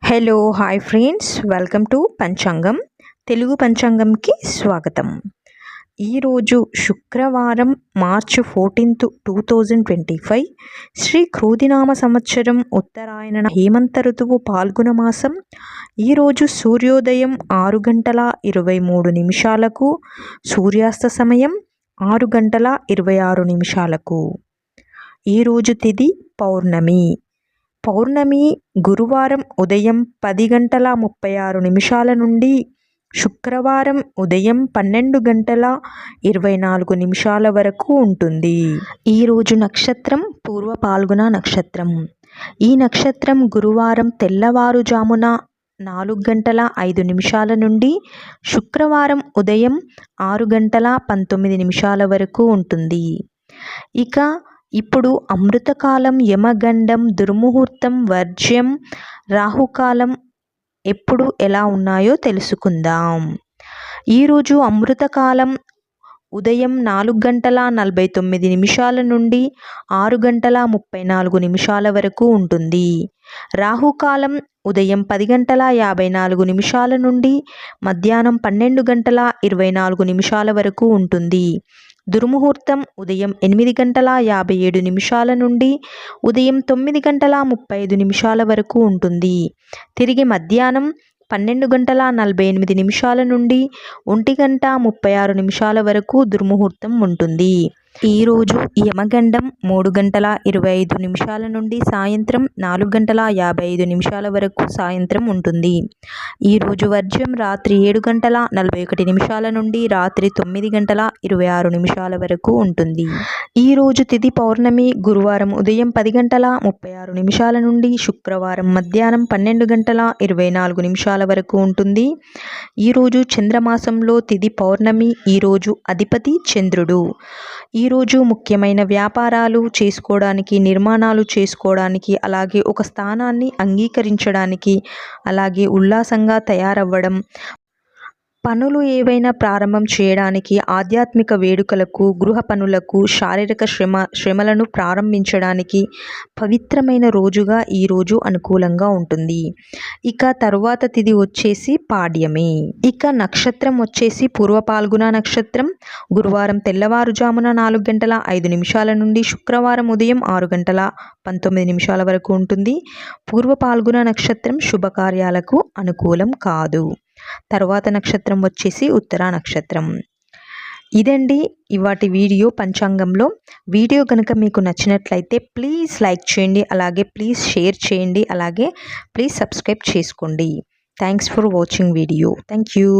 Hello hi friends, welcome to పంచాంగం. తెలుగు పంచాంగంకి స్వాగతం. ఈరోజు శుక్రవారం మార్చి 14, 2025 శ్రీ క్రోధినామ సంవత్సరం ఉత్తరాయణ హేమంత ఋతువు పాల్గొన మాసం. ఈరోజు సూర్యోదయం 6:23 సూర్యాస్త సమయం 6:26. ఈరోజు తిథి పౌర్ణమి. పౌర్ణమి గురువారం ఉదయం 10:36 నుండి శుక్రవారం ఉదయం 12:24 వరకు ఉంటుంది. ఈరోజు నక్షత్రం పూర్వ పాల్గొన నక్షత్రం. ఈ నక్షత్రం గురువారం తెల్లవారుజామున 4:05 నుండి శుక్రవారం ఉదయం 6:19 వరకు ఉంటుంది. ఇక ఇప్పుడు అమృతకాలం, యమగండం, దుర్ముహూర్తం, వర్జ్యం, రాహుకాలం ఎప్పుడు ఎలా ఉన్నాయో తెలుసుకుందాం. ఈరోజు అమృతకాలం ఉదయం 4:49 నుండి 6:34 వరకు ఉంటుంది. రాహుకాలం ఉదయం 10:54 నుండి మధ్యాహ్నం 12:24 వరకు ఉంటుంది. దుర్ముహూర్తం ఉదయం 8:57 నుండి ఉదయం 9:35 వరకు ఉంటుంది. తిరిగి మధ్యాహ్నం 12:48 నుండి 1:36 వరకు దుర్ముహూర్తం ఉంటుంది. ఈరోజు యమగండం 3:25 నుండి సాయంత్రం 4:55 వరకు సాయంత్రం ఉంటుంది. ఈరోజు వర్జ్యం రాత్రి 7:41 నుండి రాత్రి 9:26 వరకు ఉంటుంది. ఈరోజు తిథి పౌర్ణమి గురువారం ఉదయం 10:36 నుండి శుక్రవారం మధ్యాహ్నం 12:24 వరకు ఉంటుంది. ఈరోజు చంద్రమాసంలో తిథి పౌర్ణమి. ఈరోజు అధిపతి చంద్రుడు. ఈరోజు ముఖ్యమైన వ్యాపారాలు చేసుకోవడానికి, నిర్మాణాలు చేసుకోవడానికి, అలాగే ఒక స్థానాన్ని అంగీకరించడానికి, అలాగే ఉల్లాసంగా తయారవ్వడం, పనులు ఏవైనా ప్రారంభం చేయడానికి, ఆధ్యాత్మిక వేడుకలకు, గృహ పనులకు, శారీరక శ్రమలను ప్రారంభించడానికి పవిత్రమైన రోజుగా ఈరోజు అనుకూలంగా ఉంటుంది. ఇక తరువాత తిథి వచ్చేసి పాడ్యమి. ఇక నక్షత్రం వచ్చేసి పూర్వ పాల్గొన నక్షత్రం. గురువారం తెల్లవారుజామున 4:05 నుండి శుక్రవారం ఉదయం 6:19 వరకు ఉంటుంది. పూర్వ పాల్గొన నక్షత్రం శుభకార్యాలకు అనుకూలం కాదు. తర్వాత నక్షత్రం వచ్చేసి ఉత్తర నక్షత్రం. ఇదండి ఇవాటి వీడియో పంచాంగంలో. వీడియో కనుక మీకు నచ్చినట్లయితే ప్లీజ్ లైక్ చేయండి, అలాగే ప్లీజ్ షేర్ చేయండి, అలాగే ప్లీజ్ సబ్స్క్రైబ్ చేసుకోండి. Thanks for watching video. Thank you.